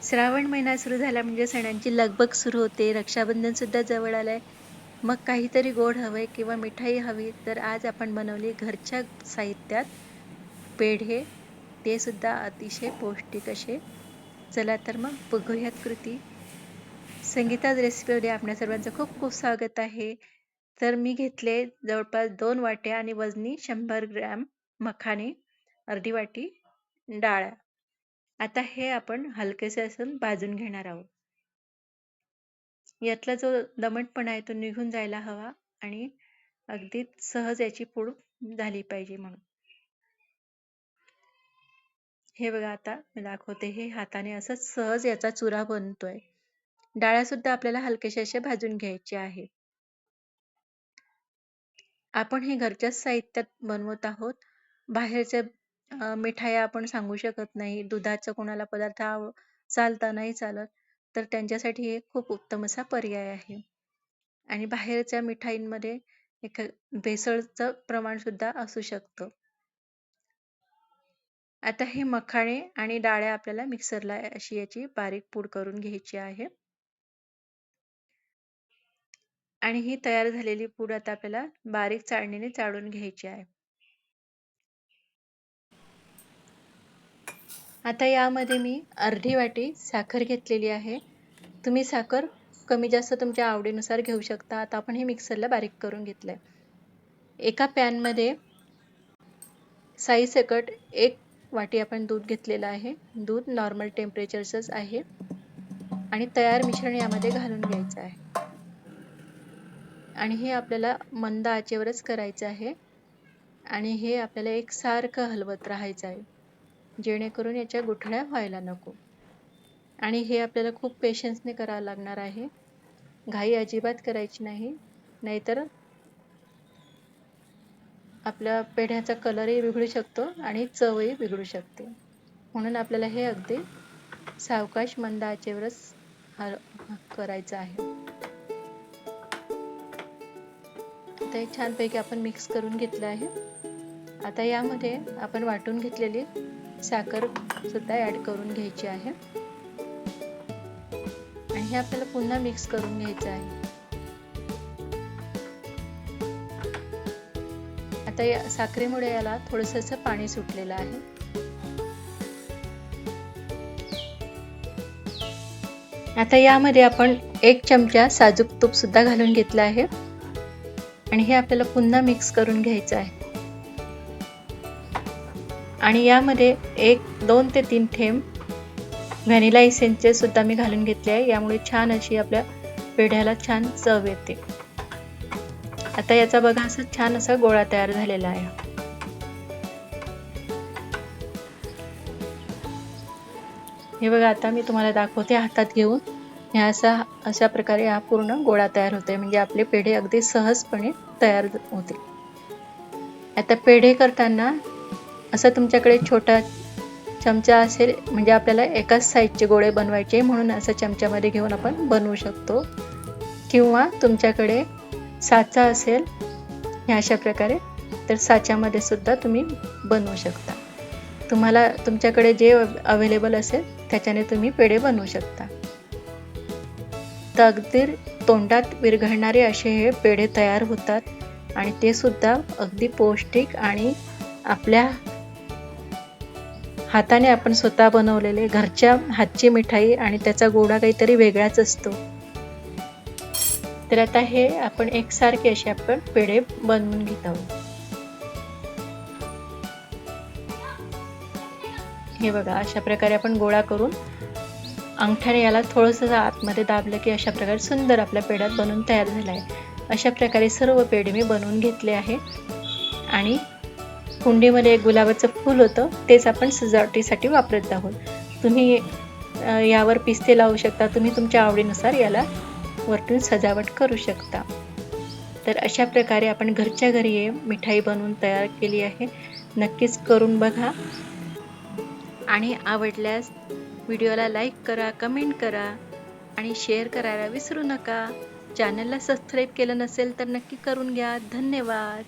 श्रावण महिना सुरू झाला म्हणजे सणांची लगबग सुरू होते. रक्षाबंधन सुद्धा जवळ आलंय. मग काहीतरी गोड हवंय किंवा मिठाई हवी, तर आज आपण बनवली घरच्या साहित्यात पेढे, ते सुद्धा अतिशय पौष्टिक असे. चला तर मग बघूयात कृती. संगीताज रेसिपीमध्ये आपल्या सर्वांचं खूप खूप स्वागत आहे. तर मी घेतले जवळपास 2 वाट्या आणि वजनी 100 ग्रॅम मखाणे, अर्धी वाटी डाळ. आता हे आपण हलकेसे असं भाजून घेणार आहोत. यातला जो दमटपणा आहे तो निघून जायला हवा आणि अगदी सहज याची पूड झाली पाहिजे म्हणून. हे बघा आता मी दाखवते, हे हाताने असं सहज याचा चुरा बनतोय. डाळ्या सुद्धा आपल्याला हलकेसे असे भाजून घ्यायचे आहे. आपण हे घरच्याच साहित्यात बनवत आहोत. बाहेरच्या मिठाया आपण सांगू शकत नाही. दुधाचा कोणाला पदार्थ चालता नाही चालत, तर त्यांच्यासाठी हे खूप उत्तम असा पर्याय आहे. आणि बाहेरच्या मिठाईंमध्ये एक भेसळचं प्रमाण सुद्धा असू शकतं. आता हे मखाणे आणि डाळ्या आपल्याला मिक्सरला अशी याची बारीक पूड करून घ्यायची आहे. आणि ही तयार झालेली पूड आता आपल्याला बारीक चाळणीने चाळून घ्यायची आहे. आता यामध्ये मी अर्धी वाटी साखर घेतलेली आहे. तुम्ही साखर कमी जास्त तुमच्या आवडीनुसार घेऊ शकता. आता आपण हे मिक्सरला बारीक करून घेतलंय. एका पॅनमध्ये साईसकट 1 वाटी आपण दूध घेतलेलं आहे. दूध नॉर्मल टेम्परेचरचंच आहे आणि तयार मिश्रण यामध्ये घालून घ्यायचं आहे. आणि हे आपल्याला मंद आचेवरच करायचं आहे आणि हे आपल्याला एकसारखं हलवत राहायचं आहे, जेणेकरून याच्या गुठळ्या व्हायला नको. आणि हे आपल्याला खूप पेशन्सने करावं लागणार आहे. घाई अजिबात करायची नाही, नाहीतर आपल्या पेढ्याचा कलरही बिघडू शकतो आणि चवही बिघडू शकते. म्हणून आपल्याला हे अगदी सावकाश मंद आचेवरच करायचं आहे. आता हे छानपैकी आपण मिक्स करून घेतलं आहे. आता यामध्ये आपण वाटून घेतलेली साखर सुद्धा ऍड करून घ्यायची आहे आणि हे आपल्याला पुन्हा मिक्स करून घ्यायचं आहे. आता या साखरेमुळे याला थोडंसं असं पाणी सुटलेलं आहे. आता यामध्ये आपण 1 चमचा साजूक तूप सुद्धा घालून घेतलं आहे आणि हे आपल्याला पुन्हा मिक्स करून घ्यायचं आहे. आणि यामध्ये 2 ते 3 थेंब व्हॅनिला इसेन्सचे सुद्धा मी घालून घेतले आहे. यामुळे छान अशी आपल्या पेढ्याला छान चव येते. आता याचा बघा असं छान असा गोळा तयार झालेला आहे. हे बघा आता मी तुम्हाला दाखवते हातात घेऊन. हे अशा प्रकारे हा पूर्ण गोळा तयार होतोय, म्हणजे आपले पेढे अगदी सहजपणे तयार होतील. आता पेढे करताना असं तुमच्याकडे छोटा चमचा असेल, म्हणजे आपल्याला एकाच साईजचे गोळे बनवायचे, म्हणून असं चमच्यामध्ये घेऊन आपण बनवू शकतो. किंवा तुमच्याकडे साचा असेल ह्या अशा प्रकारे, तर साच्यामध्ये सुद्धा तुम्ही बनवू शकता. तुम्हाला तुमच्याकडे जे अवेलेबल असेल त्याच्याने तुम्ही पेढे बनवू शकता. तर अगदी तोंडात विरघळणारे असे हे पेढे तयार होतात आणि ते सुद्धा अगदी पौष्टिक आणि आपल्या हाताने आपण स्वतः बनवलेले घरच्या हातची मिठाई, आणि त्याचा गोडा काहीतरी वेगळाच असतो. तर आता हे आपण एकसारखे असे आपण पेढे बनवून घेत आहोत. हे बघा अशा प्रकारे आपण गोळा करून अंगठ्याने याला थोडंसं आतमध्ये दाबलं की अशा प्रकारे सुंदर आपल्या पेढ्यात बनवून तयार झाला आहे. अशा प्रकारे सर्व पेढे मी बनवून घेतले आहे. आणि कुंडीमध्ये एक गुलाबाचं फूल होतं, तेच आपण सजावटीसाठी वापरत आहोत. तुम्ही यावर पिस्ते लावू शकता. तुम्ही तुमच्या आवडीनुसार याला वरतून सजावट करू शकता. तर अशा प्रकारे आपण घरच्या घरी मिठाई बनवून तयार केली आहे. नक्कीच करून बघा आणि आवडल्यास व्हिडिओला लाईक करा, कमेंट करा आणि शेअर करायला विसरू नका. चॅनलला सबस्क्राईब केलं नसेल तर नक्की करून घ्या. धन्यवाद.